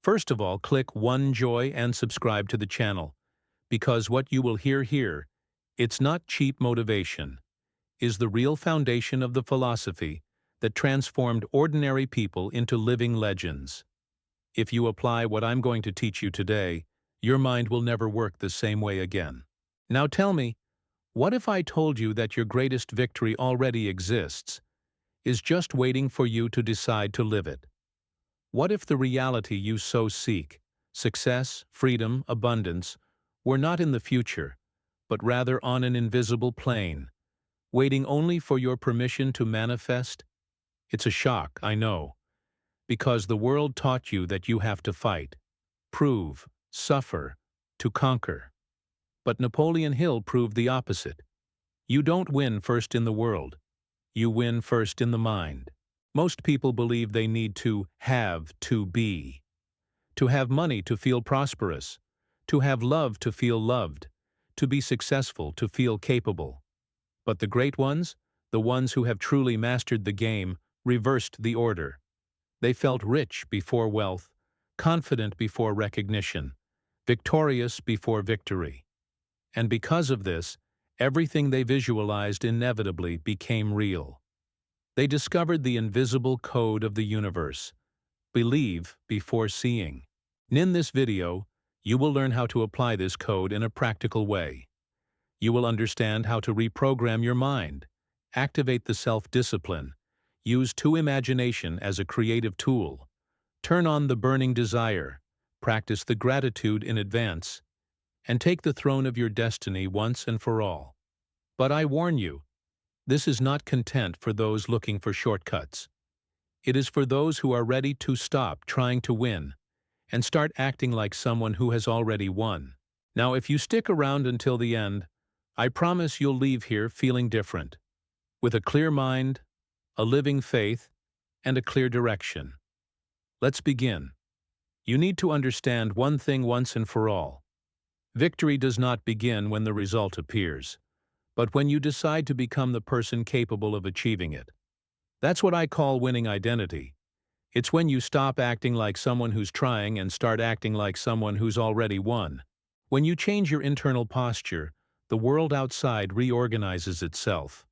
First of all, click One Joy and subscribe to the channel, because what you will hear here, it's not cheap motivation, is the real foundation of the philosophy that transformed ordinary people into living legends. If you apply what I'm going to teach you today, your mind will never work the same way again. Now tell me, what if I told you that your greatest victory already exists, is just waiting for you to decide to live it? What if the reality you so seek, success, freedom, abundance, were not in the future, but rather on an invisible plane, waiting only for your permission to manifest? It's a shock, I know, because the world taught you that you have to fight, prove, suffer, to conquer. But Napoleon Hill proved the opposite. You don't win first in the world, you win first in the mind. Most people believe they need to have to be. To have money to feel prosperous, to have love to feel loved, to be successful to feel capable. But the great ones, the ones who have truly mastered the game, reversed the order. They felt rich before wealth, confident before recognition, victorious before victory. And because of this, everything they visualized inevitably became real. They discovered the invisible code of the universe: believe before seeing. In this video, you will learn how to apply this code in a practical way. You will understand how to reprogram your mind, activate the self-discipline, use imagination as a creative tool, turn on the burning desire, practice the gratitude in advance, and take the throne of your destiny once and for all. But I warn you, this is not content for those looking for shortcuts. It is for those who are ready to stop trying to win and start acting like someone who has already won. Now, if you stick around until the end, I promise you'll leave here feeling different, with a clear mind, a living faith, and a clear direction. Let's begin. You need to understand one thing once and for all. Victory does not begin when the result appears, but when you decide to become the person capable of achieving it. That's what I call winning identity. It's when you stop acting like someone who's trying and start acting like someone who's already won. When you change your internal posture, the world outside reorganizes itself.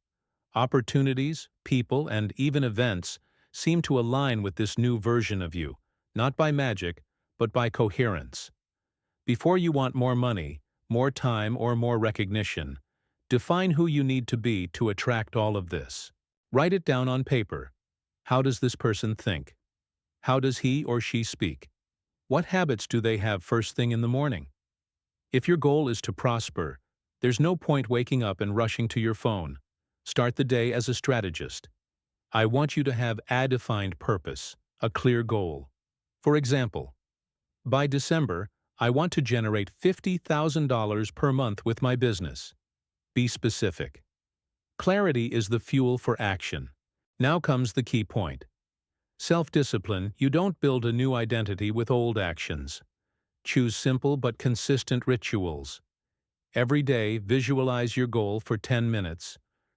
Opportunities, people, and even events seem to align with this new version of you, not by magic, but by coherence. Before you want more money, more time, or more recognition, define who you need to be to attract all of this. Write it down on paper. How does this person think? How does he or she speak? What habits do they have first thing in the morning? If your goal is to prosper, there's no point waking up and rushing to your phone. Start the day as a strategist. I want you to have a defined purpose, a clear goal. For example, by December, I want to generate $50,000 per month with my business. Be specific. Clarity is the fuel for action. Now comes the key point. Self-discipline. You don't build a new identity with old actions. Choose simple but consistent rituals. Every day, visualize your goal for 10 minutes,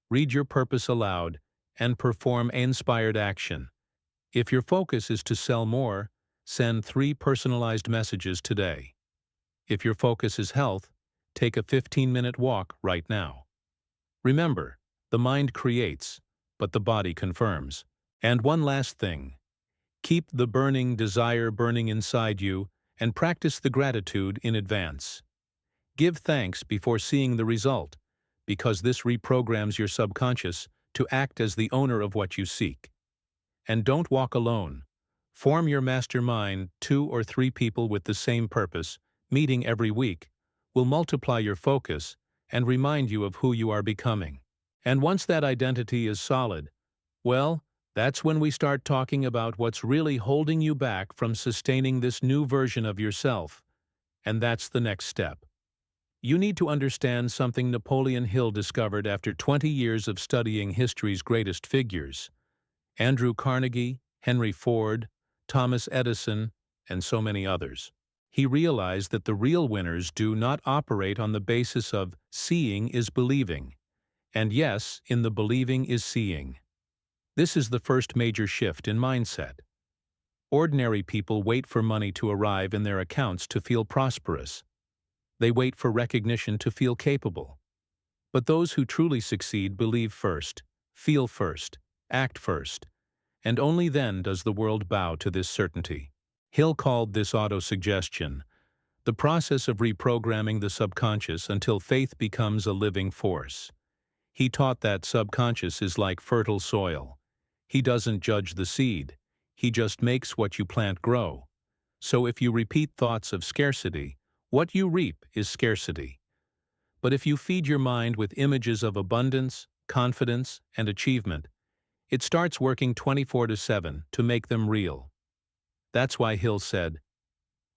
read your purpose aloud, and perform inspired action. If your focus is to sell more, send 3 personalized messages today. If your focus is health, take a 15-minute walk right now. Remember, the mind creates, but the body confirms. And one last thing. Keep the burning desire burning inside you and practice the gratitude in advance. Give thanks before seeing the result, because this reprograms your subconscious to act as the owner of what you seek. And don't walk alone. Form your mastermind. 2 or 3 people with the same purpose, meeting every week, will multiply your focus and remind you of who you are becoming. And once that identity is solid, well, that's when we start talking about what's really holding you back from sustaining this new version of yourself. And that's the next step. You need to understand something Napoleon Hill discovered after 20 years of studying history's greatest figures: Andrew Carnegie, Henry Ford, Thomas Edison, and so many others. He realized that the real winners do not operate on the basis of seeing is believing. And yes, in the believing is seeing. This is the first major shift in mindset. Ordinary people wait for money to arrive in their accounts to feel prosperous. They wait for recognition to feel capable. But those who truly succeed believe first, feel first, act first, and only then does the world bow to this certainty. Hill called this autosuggestion the process of reprogramming the subconscious until faith becomes a living force. He taught that subconscious is like fertile soil. He doesn't judge the seed. He just makes what you plant grow. So if you repeat thoughts of scarcity, what you reap is scarcity. But if you feed your mind with images of abundance, confidence, and achievement, it starts working 24/7 to make them real. That's why Hill said,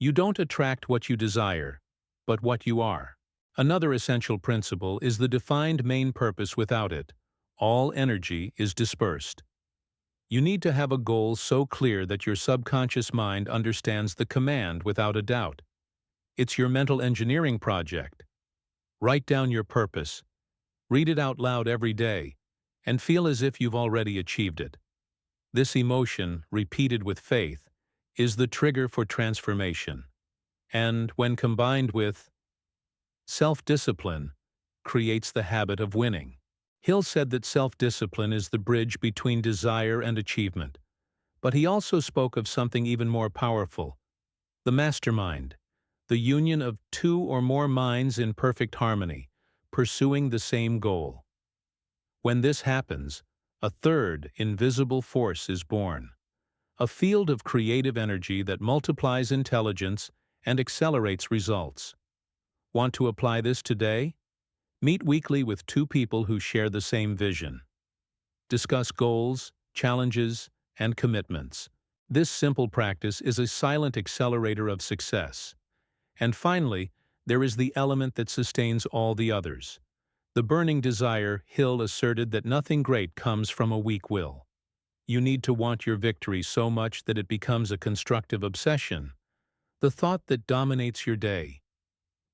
"You don't attract what you desire, but what you are." Another essential principle is the defined main purpose. Without it, all energy is dispersed. You need to have a goal so clear that your subconscious mind understands the command without a doubt. It's your mental engineering project. Write down your purpose, read it out loud every day, and feel as if you've already achieved it. This emotion, repeated with faith, is the trigger for transformation, and when combined with self-discipline, creates the habit of winning. Hill said that self-discipline is the bridge between desire and achievement, but he also spoke of something even more powerful, the mastermind, the union of two or more minds in perfect harmony, pursuing the same goal. When this happens, a third, invisible force is born, a field of creative energy that multiplies intelligence and accelerates results. Want to apply this today? Meet weekly with two people who share the same vision. Discuss goals, challenges, and commitments. This simple practice is a silent accelerator of success. And finally, there is the element that sustains all the others. The burning desire. Hill asserted that nothing great comes from a weak will. You need to want your victory so much that it becomes a constructive obsession, the thought that dominates your day.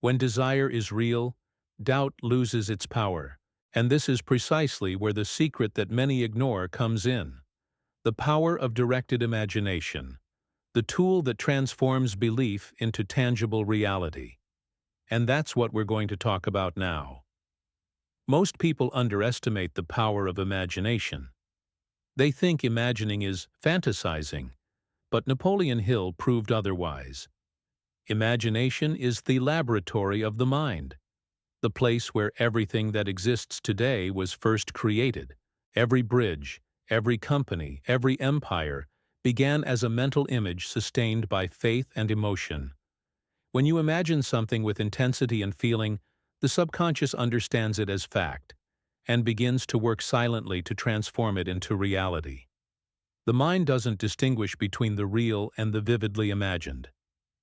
When desire is real, doubt loses its power, and this is precisely where the secret that many ignore comes in. The power of directed imagination, the tool that transforms belief into tangible reality. And that's what we're going to talk about now. Most people underestimate the power of imagination. They think imagining is fantasizing, but Napoleon Hill proved otherwise. Imagination is the laboratory of the mind, the place where everything that exists today was first created. Every bridge, every company, every empire began as a mental image sustained by faith and emotion. When you imagine something with intensity and feeling, the subconscious understands it as fact and begins to work silently to transform it into reality. The mind doesn't distinguish between the real and the vividly imagined.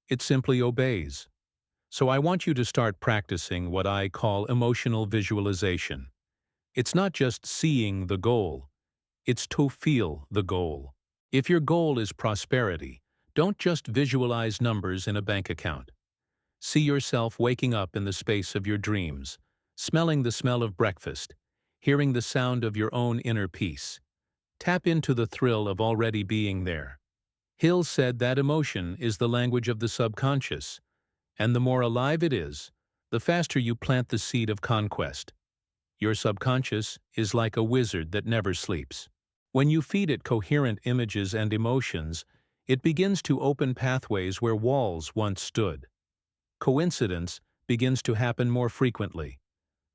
It simply obeys. So I want you to start practicing what I call emotional visualization. It's not just seeing the goal, it's to feel the goal. If your goal is prosperity, don't just visualize numbers in a bank account. See yourself waking up in the space of your dreams, smelling the smell of breakfast, hearing the sound of your own inner peace. Tap into the thrill of already being there. Hill said that emotion is the language of the subconscious, and the more alive it is, the faster you plant the seed of conquest. Your subconscious is like a wizard that never sleeps. When you feed it coherent images and emotions, it begins to open pathways where walls once stood. Coincidence begins to happen more frequently.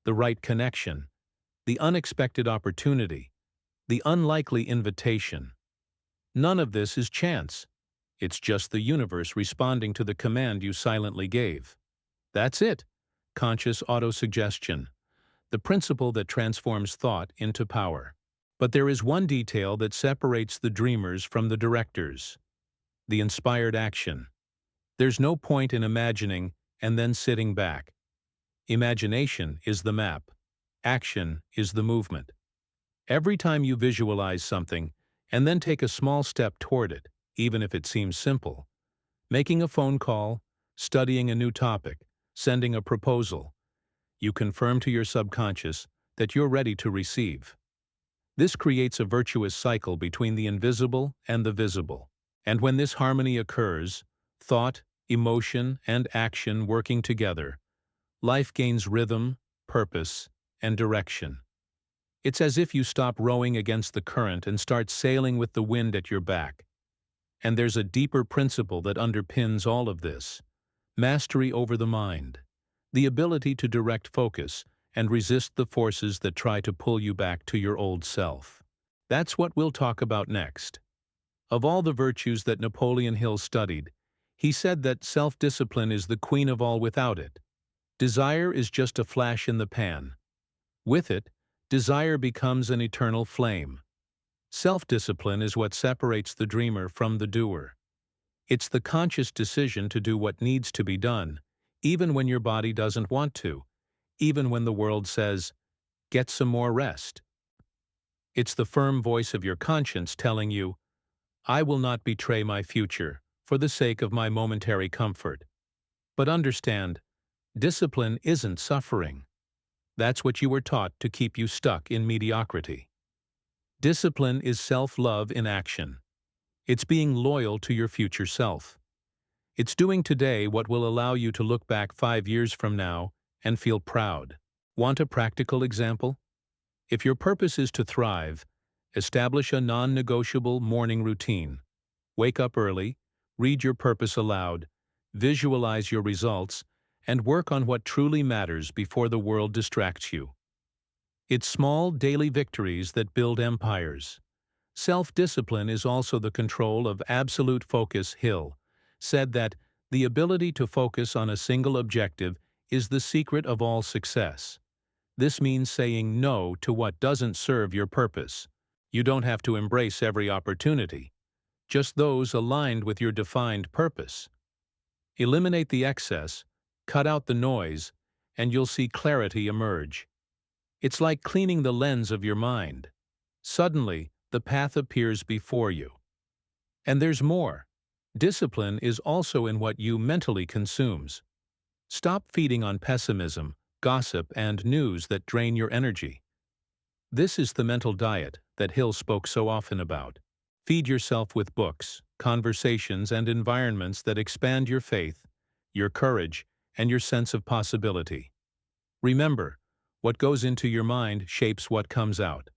The right connection, the unexpected opportunity, the unlikely invitation. None of this is chance. It's just the universe responding to the command you silently gave. That's it. Conscious autosuggestion, the principle that transforms thought into power. But there is one detail that separates the dreamers from the directors: the inspired action. There's no point in imagining and then sitting back. Imagination is the map. Action is the movement. Every time you visualize something and then take a small step toward it, even if it seems simple, making a phone call, studying a new topic, sending a proposal, you confirm to your subconscious that you're ready to receive. This creates a virtuous cycle between the invisible and the visible. And when this harmony occurs, thought, emotion, and action working together, life gains rhythm, purpose, and direction. It's as if you stop rowing against the current and start sailing with the wind at your back. And there's a deeper principle that underpins all of this: mastery over the mind, the ability to direct focus and resist the forces that try to pull you back to your old self. That's what we'll talk about next. Of all the virtues that Napoleon Hill studied, he said that self-discipline is the queen of all. Without it, desire is just a flash in the pan. With it, desire becomes an eternal flame. Self-discipline is what separates the dreamer from the doer. It's the conscious decision to do what needs to be done, even when your body doesn't want to, even when the world says, "Get some more rest." It's the firm voice of your conscience telling you, "I will not betray my future for the sake of my momentary comfort." But understand, discipline isn't suffering. That's what you were taught to keep you stuck in mediocrity. Discipline is self-love in action. It's being loyal to your future self. It's doing today what will allow you to look back 5 years from now and feel proud. Want a practical example? If your purpose is to thrive, establish a non-negotiable morning routine. Wake up early, read your purpose aloud, visualize your results, and work on what truly matters before the world distracts you. It's small, daily victories that build empires. Self-discipline is also the control of absolute focus. Hill said that the ability to focus on a single objective is the secret of all success. This means saying no to what doesn't serve your purpose. You don't have to embrace every opportunity, just those aligned with your defined purpose. Eliminate the excess, cut out the noise, and you'll see clarity emerge. It's like cleaning the lens of your mind. Suddenly, the path appears before you. And there's more. Discipline is also in what you mentally consumes. Stop feeding on pessimism, gossip, and news that drain your energy. This is the mental diet that Hill spoke so often about. Feed yourself with books, conversations, and environments that expand your faith, your courage, and your sense of possibility. Remember, what goes into your mind shapes what comes out.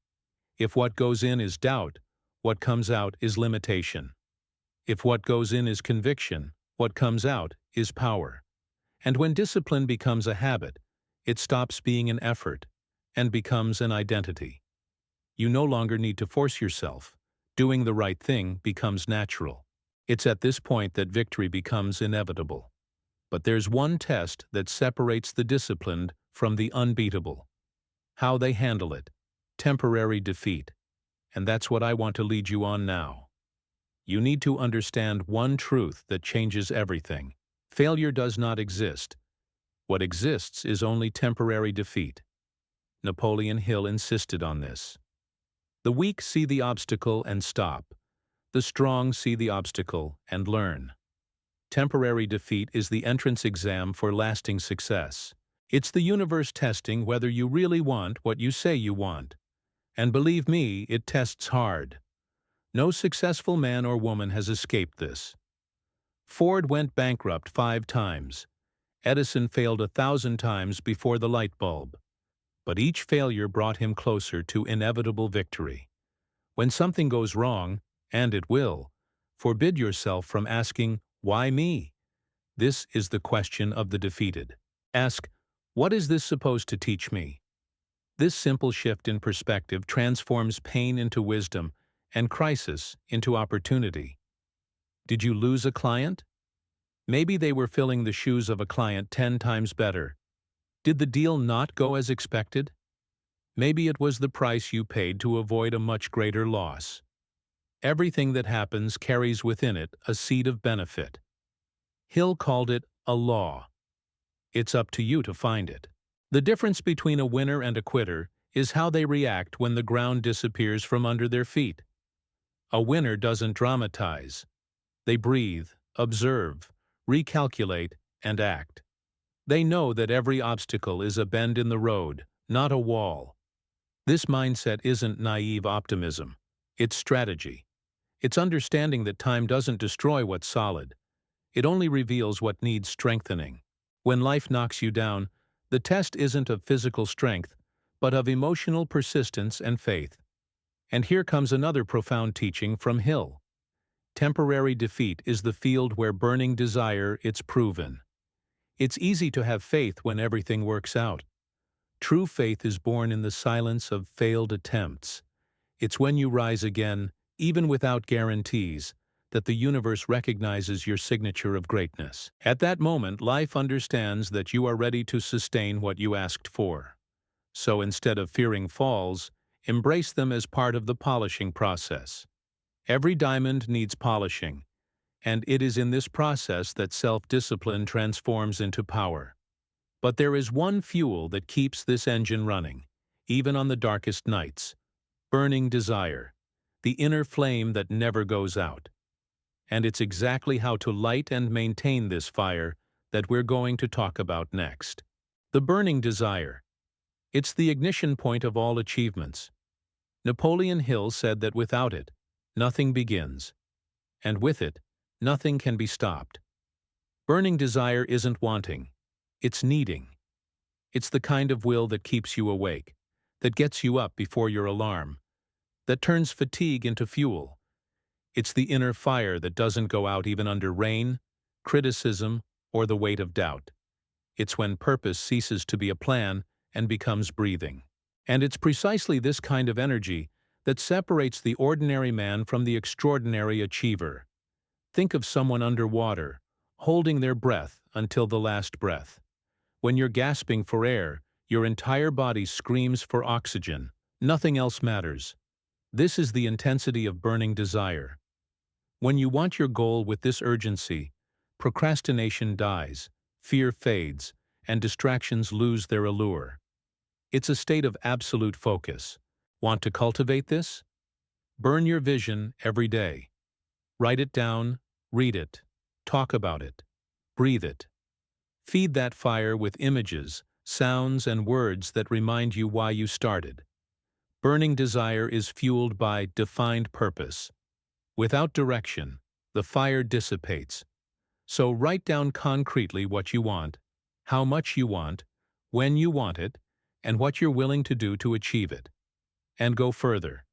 If what goes in is doubt, what comes out is limitation. If what goes in is conviction, what comes out is power. And when discipline becomes a habit, it stops being an effort and becomes an identity. You no longer need to force yourself. Doing the right thing becomes natural. It's at this point that victory becomes inevitable. But there's one test that separates the disciplined from the unbeatable: how they handle it. Temporary defeat. And that's what I want to lead you on now. You need to understand one truth that changes everything. Failure does not exist. What exists is only temporary defeat. Napoleon Hill insisted on this. The weak see the obstacle and stop. The strong see the obstacle and learn. Temporary defeat is the entrance exam for lasting success. It's the universe testing whether you really want what you say you want. And believe me, it tests hard. No successful man or woman has escaped this. Ford went bankrupt 5 times. Edison failed 1,000 times before the light bulb. But each failure brought him closer to inevitable victory. When something goes wrong, and it will, forbid yourself from asking, "Why me?" This is the question of the defeated. Ask, "What is this supposed to teach me?" This simple shift in perspective transforms pain into wisdom and crisis into opportunity. Did you lose a client? Maybe they were filling the shoes of a client 10 times better. Did the deal not go as expected? Maybe it was the price you paid to avoid a much greater loss. Everything that happens carries within it a seed of benefit. Hill called it a law. It's up to you to find it. The difference between a winner and a quitter is how they react when the ground disappears from under their feet. A winner doesn't dramatize. They breathe, observe, recalculate, and act. They know that every obstacle is a bend in the road, not a wall. This mindset isn't naive optimism. It's strategy. It's understanding that time doesn't destroy what's solid. It only reveals what needs strengthening. When life knocks you down, the test isn't of physical strength, but of emotional persistence and faith. And here comes another profound teaching from Hill. Temporary defeat is the field where burning desire it's proven. It's easy to have faith when everything works out. True faith is born in the silence of failed attempts. It's when you rise again, even without guarantees, that the universe recognizes your signature of greatness. At that moment, life understands that you are ready to sustain what you asked for. So instead of fearing falls, embrace them as part of the polishing process. Every diamond needs polishing, and it is in this process that self-discipline transforms into power. But there is one fuel that keeps this engine running, even on the darkest nights: burning desire, the inner flame that never goes out. And it's exactly how to light and maintain this fire that we're going to talk about next. The burning desire. It's the ignition point of all achievements. Napoleon Hill said that without it, nothing begins, and with it, nothing can be stopped. Burning desire isn't wanting, it's needing. It's the kind of will that keeps you awake, that gets you up before your alarm, that turns fatigue into fuel. It's the inner fire that doesn't go out even under rain, criticism, or the weight of doubt. It's when purpose ceases to be a plan and becomes breathing. And it's precisely this kind of energy that separates the ordinary man from the extraordinary achiever. Think of someone underwater, holding their breath until the last breath. When you're gasping for air, your entire body screams for oxygen. Nothing else matters. This is the intensity of burning desire. When you want your goal with this urgency, procrastination dies, fear fades, and distractions lose their allure. It's a state of absolute focus. Want to cultivate this? Burn your vision every day. Write it down, read it, talk about it, breathe it. Feed that fire with images, sounds, and words that remind you why you started. Burning desire is fueled by defined purpose. Without direction, the fire dissipates. So write down concretely what you want, how much you want, when you want it, and what you're willing to do to achieve it. And go further.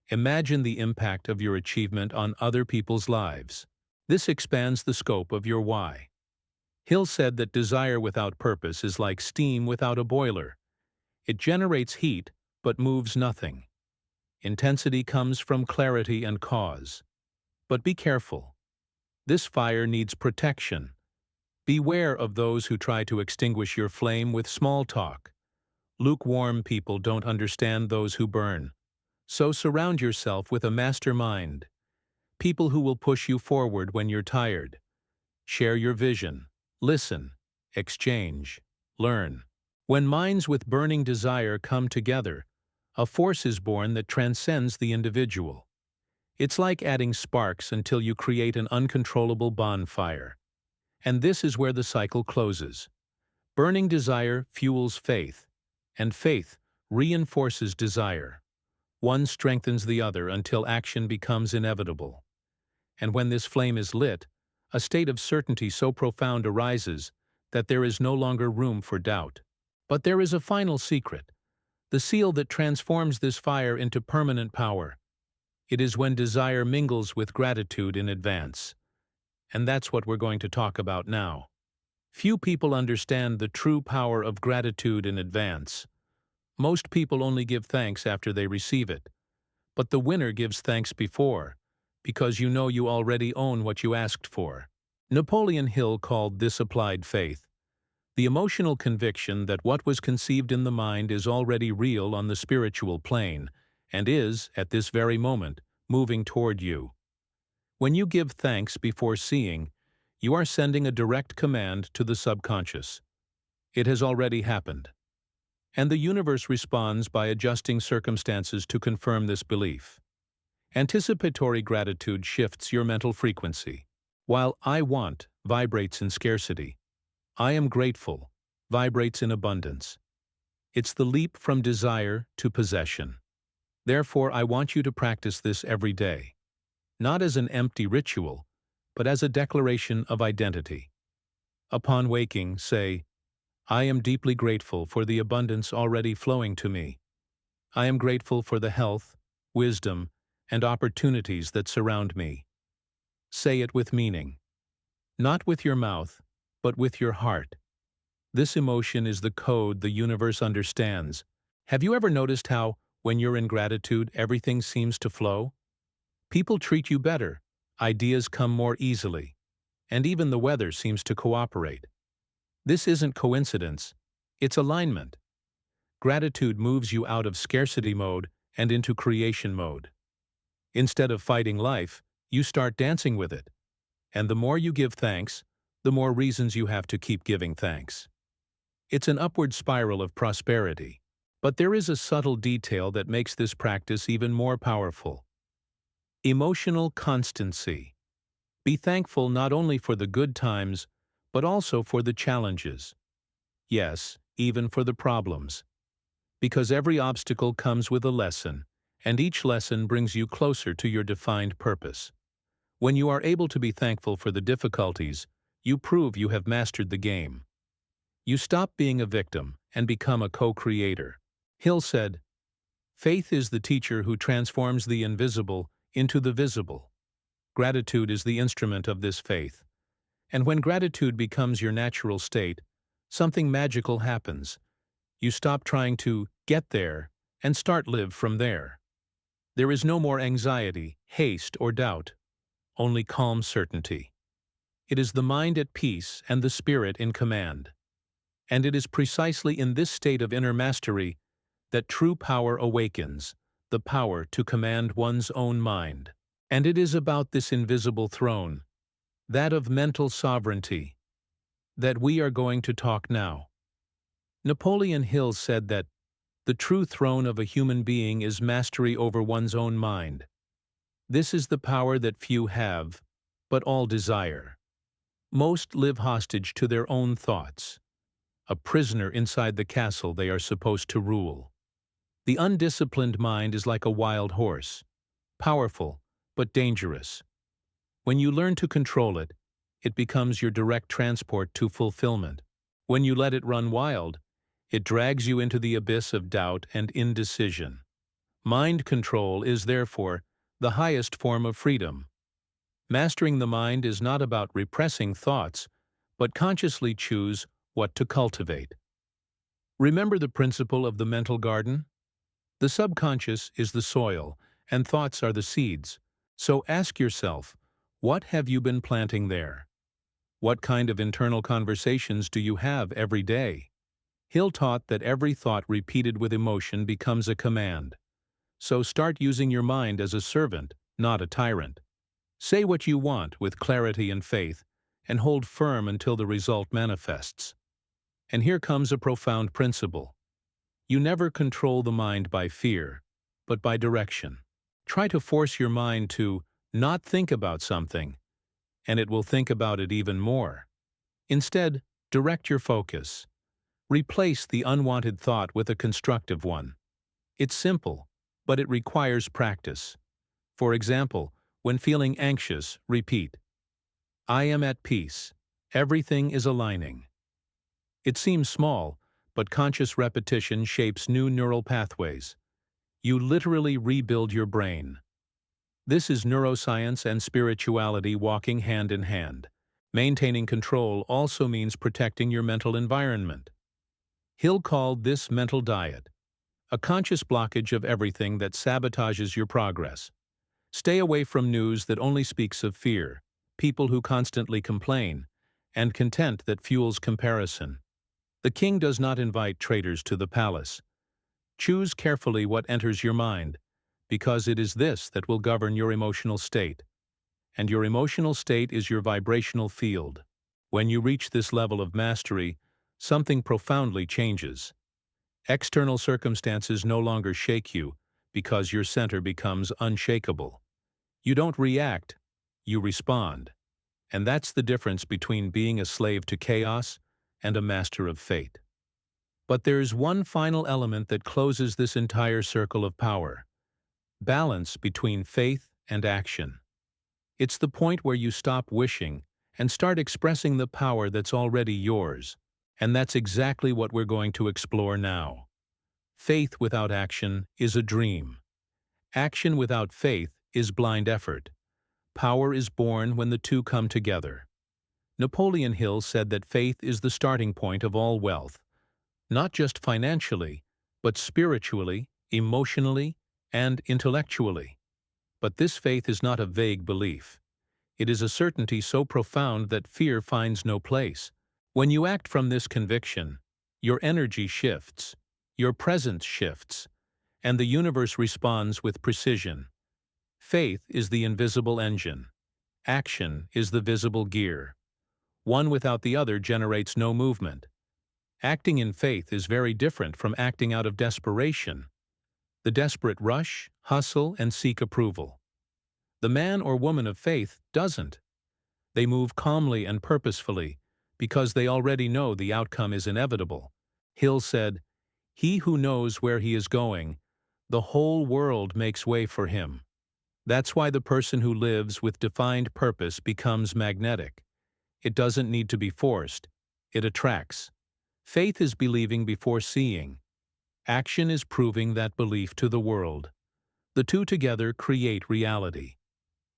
Imagine the impact of your achievement on other people's lives. This expands the scope of your why. Hill said that desire without purpose is like steam without a boiler. It generates heat, but moves nothing. Intensity comes from clarity and cause. But be careful. This fire needs protection. Beware of those who try to extinguish your flame with small talk. Lukewarm people don't understand those who burn. So surround yourself with a mastermind. People who will push you forward when you're tired. Share your vision. Listen. Exchange. Learn. When minds with burning desire come together, a force is born that transcends the individual. It's like adding sparks until you create an uncontrollable bonfire. And this is where the cycle closes. Burning desire fuels faith, and faith reinforces desire. One strengthens the other until action becomes inevitable. And when this flame is lit, a state of certainty so profound arises that there is no longer room for doubt. But there is a final secret, the seal that transforms this fire into permanent power. It is when desire mingles with gratitude in advance. And that's what we're going to talk about now. Few people understand the true power of gratitude in advance. Most people only give thanks after they receive it. But the winner gives thanks before, because you know you already own what you asked for. Napoleon Hill called this applied faith, the emotional conviction that what was conceived in the mind is already real on the spiritual plane, and is, at this very moment, moving toward you. When you give thanks before seeing, you are sending a direct command to the subconscious. It has already happened. And the universe responds by adjusting circumstances to confirm this belief. Anticipatory gratitude shifts your mental frequency. While I want vibrates in scarcity, I am grateful vibrates in abundance. It's the leap from desire to possession. Therefore, I want you to practice this every day. not as an empty ritual, but as a declaration of identity. Upon waking, say, I am deeply grateful for the abundance already flowing to me. I am grateful for the health, wisdom, and opportunities that surround me. Say it with meaning. Not with your mouth, but with your heart. This emotion is the code the universe understands. Have you ever noticed how, when you're in gratitude, everything seems to flow? People treat you better, ideas come more easily, and even the weather seems to cooperate. This isn't coincidence, it's alignment. Gratitude moves you out of scarcity mode and into creation mode. Instead of fighting life, you start dancing with it. And the more you give thanks, the more reasons you have to keep giving thanks. It's an upward spiral of prosperity. But there is a subtle detail that makes this practice even more powerful. Emotional constancy. Be thankful not only for the good times, but also for the challenges. Yes, even for the problems. Because every obstacle comes with a lesson, and each lesson brings you closer to your defined purpose. When you are able to be thankful for the difficulties, you prove you have mastered the game. You stop being a victim and become a co-creator. Hill said, "Faith is the teacher who transforms the invisible into the visible. Gratitude is the instrument of this faith. And when gratitude becomes your natural state, something magical happens. You stop trying to get there and start live from there. There is no more anxiety, haste, or doubt, only calm certainty. It is the mind at peace and the spirit in command. And it is precisely in this state of inner mastery that true power awakens, the power to command one's own mind. And it is about this invisible throne, that of mental sovereignty, that we are going to talk now. Napoleon Hill said that the true throne of a human being is mastery over one's own mind. This is the power that few have, but all desire. Most live hostage to their own thoughts, a prisoner inside the castle they are supposed to rule. The undisciplined mind is like a wild horse, powerful but dangerous. When you learn to control it, it becomes your direct transport to fulfillment. When you let it run wild, it drags you into the abyss of doubt and indecision. Mind control is therefore the highest form of freedom. Mastering the mind is not about repressing thoughts, but consciously choose what to cultivate. Remember the principle of the mental garden? The subconscious is the soil, and thoughts are the seeds. So ask yourself, what have you been planting there? What kind of internal conversations do you have every day? Hill taught that every thought repeated with emotion becomes a command. So start using your mind as a servant, not a tyrant. Say what you want with clarity and faith, and hold firm until the result manifests. And here comes a profound principle. You never control the mind by fear, but by direction. Try to force your mind to not think about something, and it will think about it even more. Instead, direct your focus. Replace the unwanted thought with a constructive one. It's simple, but it requires practice. For example, when feeling anxious, repeat, I am at peace. Everything is aligning. It seems small, but conscious repetition shapes new neural pathways. You literally rebuild your brain. This is neuroscience and spirituality walking hand in hand. Maintaining control also means protecting your mental environment. Hill called this mental diet, a conscious blockage of everything that sabotages your progress. Stay away from news that only speaks of fear, people who constantly complain, and content that fuels comparison. The king does not invite traitors to the palace. Choose carefully what enters your mind, because it is this that will govern your emotional state. And your emotional state is your vibrational field. When you reach this level of mastery, something profoundly changes. External circumstances no longer shake you, because your center becomes unshakable. You don't react, you respond. And that's the difference between being a slave to chaos and a master of fate. But there's one final element that closes this entire circle of power: balance between faith and action. It's the point where you stop wishing and start expressing the power that's already yours. And that's exactly what we're going to explore now. Faith without action is a dream. Action without faith is blind effort. Power is born when the two come together. Napoleon Hill said that faith is the starting point of all wealth, not just financially, but spiritually, emotionally, and intellectually. But this faith is not a vague belief. It is a certainty so profound that fear finds no place. When you act from this conviction, your energy shifts, your presence shifts, and the universe responds with precision. Faith is the invisible engine. Action is the visible gear. One without the other generates no movement. Acting in faith is very different from acting out of desperation. The desperate rush, hustle, and seek approval. The man or woman of faith doesn't. They move calmly and purposefully because they already know the outcome is inevitable. Hill said, "He who knows where he is going, the whole world makes way for him." That's why the person who lives with defined purpose becomes magnetic. It doesn't need to be forced. It attracts. Faith is believing before seeing. Action is proving that belief to the world. The two together create reality.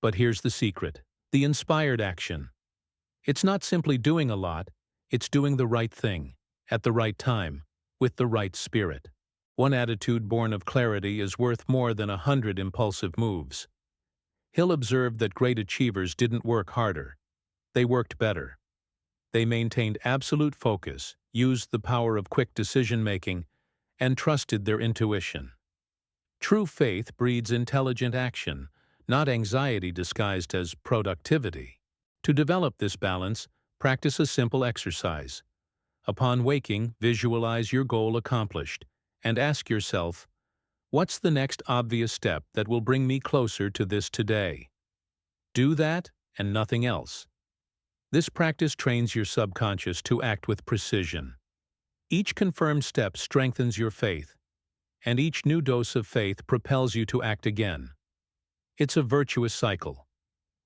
But here's the secret: the inspired action. It's not simply doing a lot, it's doing the right thing, at the right time, with the right spirit. One attitude born of clarity is worth more than 100 impulsive moves. Hill observed that great achievers didn't work harder. They worked better. They maintained absolute focus, used the power of quick decision-making, and trusted their intuition. True faith breeds intelligent action, not anxiety disguised as productivity. To develop this balance, practice a simple exercise. Upon waking, visualize your goal accomplished, and ask yourself, what's the next obvious step that will bring me closer to this today? Do that and nothing else. This practice trains your subconscious to act with precision. Each confirmed step strengthens your faith, and each new dose of faith propels you to act again. It's a virtuous cycle.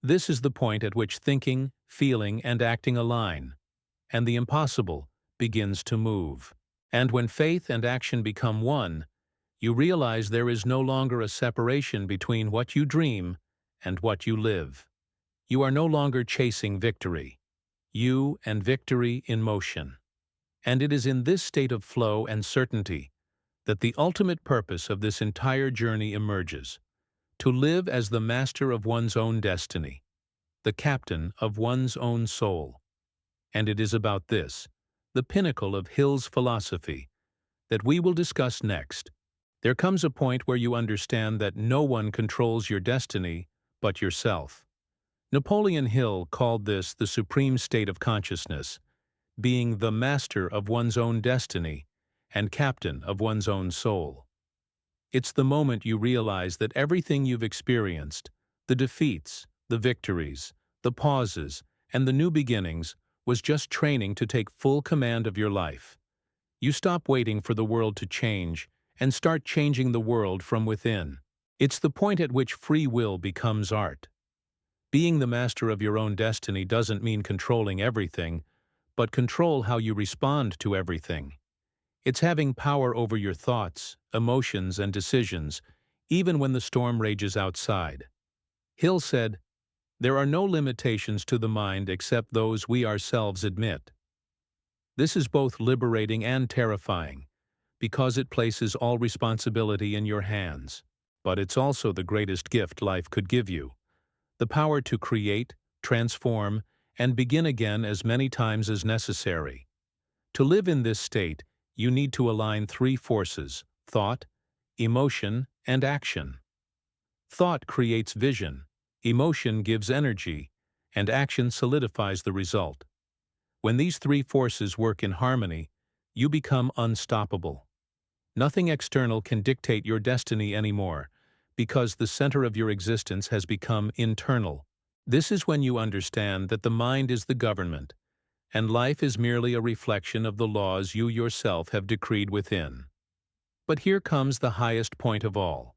This is the point at which thinking, feeling, and acting align, and the impossible begins to move. And when faith and action become one, you realize there is no longer a separation between what you dream and what you live. You are no longer chasing victory. You and victory in motion. And it is in this state of flow and certainty that the ultimate purpose of this entire journey emerges: to live as the master of one's own destiny, the captain of one's own soul. And it is about this, the pinnacle of Hill's philosophy, that we will discuss next. There comes a point where you understand that no one controls your destiny but yourself. Napoleon Hill called this the supreme state of consciousness, being the master of one's own destiny and captain of one's own soul. It's the moment you realize that everything you've experienced, the defeats, the victories, the pauses, and the new beginnings, was just training to take full command of your life. You stop waiting for the world to change and start changing the world from within. It's the point at which free will becomes art. Being the master of your own destiny doesn't mean controlling everything, but control how you respond to everything. It's having power over your thoughts, emotions, and decisions, even when the storm rages outside. Hill said, "There are no limitations to the mind except those we ourselves admit." This is both liberating and terrifying, because it places all responsibility in your hands. But it's also the greatest gift life could give you: the power to create, transform, and begin again as many times as necessary. To live in this state, you need to align three forces: thought, emotion, and action. Thought creates vision, emotion gives energy, and action solidifies the result. When these three forces work in harmony, you become unstoppable. Nothing external can dictate your destiny anymore, because the center of your existence has become internal. This is when you understand that the mind is the government, and life is merely a reflection of the laws you yourself have decreed within. But here comes the highest point of all.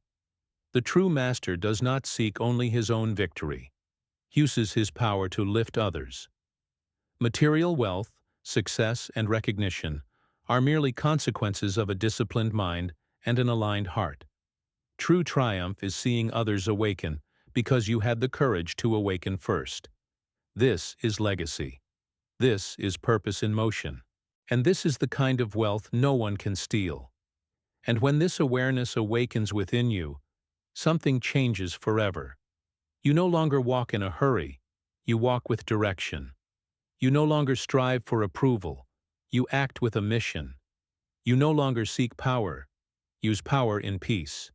The true master does not seek only his own victory. uses his power to lift others. Material wealth, success, and recognition are merely consequences of a disciplined mind and an aligned heart. True triumph is seeing others awaken because you had the courage to awaken first. This is legacy. This is purpose in motion. And this is the kind of wealth no one can steal. And when this awareness awakens within you, something changes forever. You no longer walk in a hurry, you walk with direction. You no longer strive for approval, you act with a mission. You no longer seek power, use power in peace.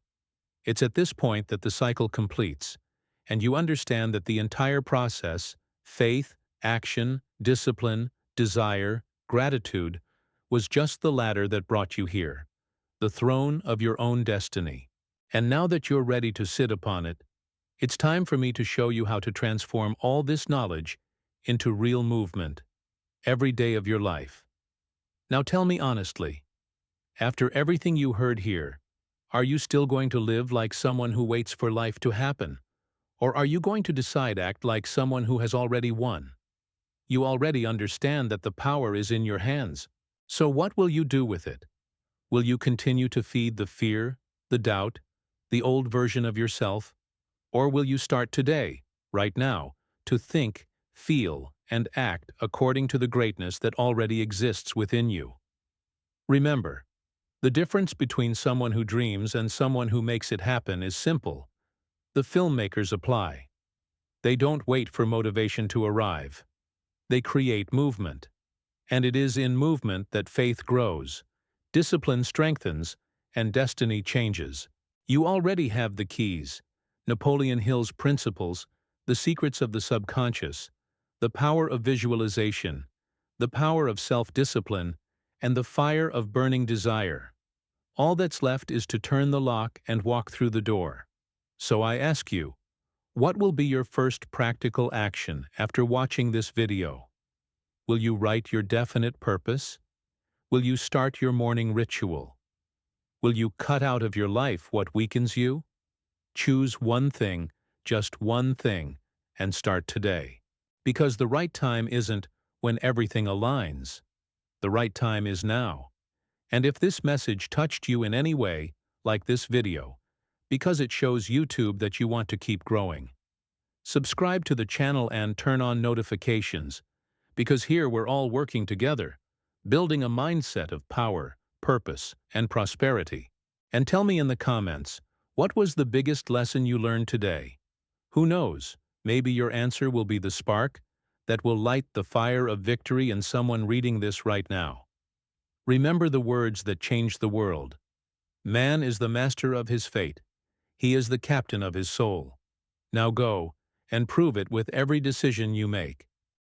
It's at this point that the cycle completes, and you understand that the entire process, faith, action, discipline, desire, gratitude, was just the ladder that brought you here, the throne of your own destiny. And now that you're ready to sit upon it, it's time for me to show you how to transform all this knowledge into real movement, every day of your life. Now tell me honestly, after everything you heard here, are you still going to live like someone who waits for life to happen? Or are you going to decide to act like someone who has already won? You already understand that the power is in your hands. So what will you do with it? Will you continue to feed the fear, the doubt, the old version of yourself? Or will you start today, right now, to think, feel, and act according to the greatness that already exists within you? Remember, the difference between someone who dreams and someone who makes it happen is simple. The filmmakers apply. They don't wait for motivation to arrive. They create movement. And it is in movement that faith grows, discipline strengthens, and destiny changes. You already have the keys: Napoleon Hill's principles, the secrets of the subconscious, the power of visualization, the power of self-discipline, and the fire of burning desire. All that's left is to turn the lock and walk through the door. So I ask you, what will be your first practical action after watching this video? Will you write your definite purpose? Will you start your morning ritual? Will you cut out of your life what weakens you? Choose one thing, just one thing, and start today. Because the right time isn't when everything aligns. The right time is now. And if this message touched you in any way, like this video, because it shows YouTube that you want to keep growing, subscribe to the channel and turn on notifications, because here we're all working together, building a mindset of power, purpose, and prosperity. And tell me in the comments, what was the biggest lesson you learned today? Who knows, maybe your answer will be the spark that will light the fire of victory in someone reading this right now. Remember the words that changed the world. Man is the master of his fate. He is the captain of his soul. Now go and prove it with every decision you make.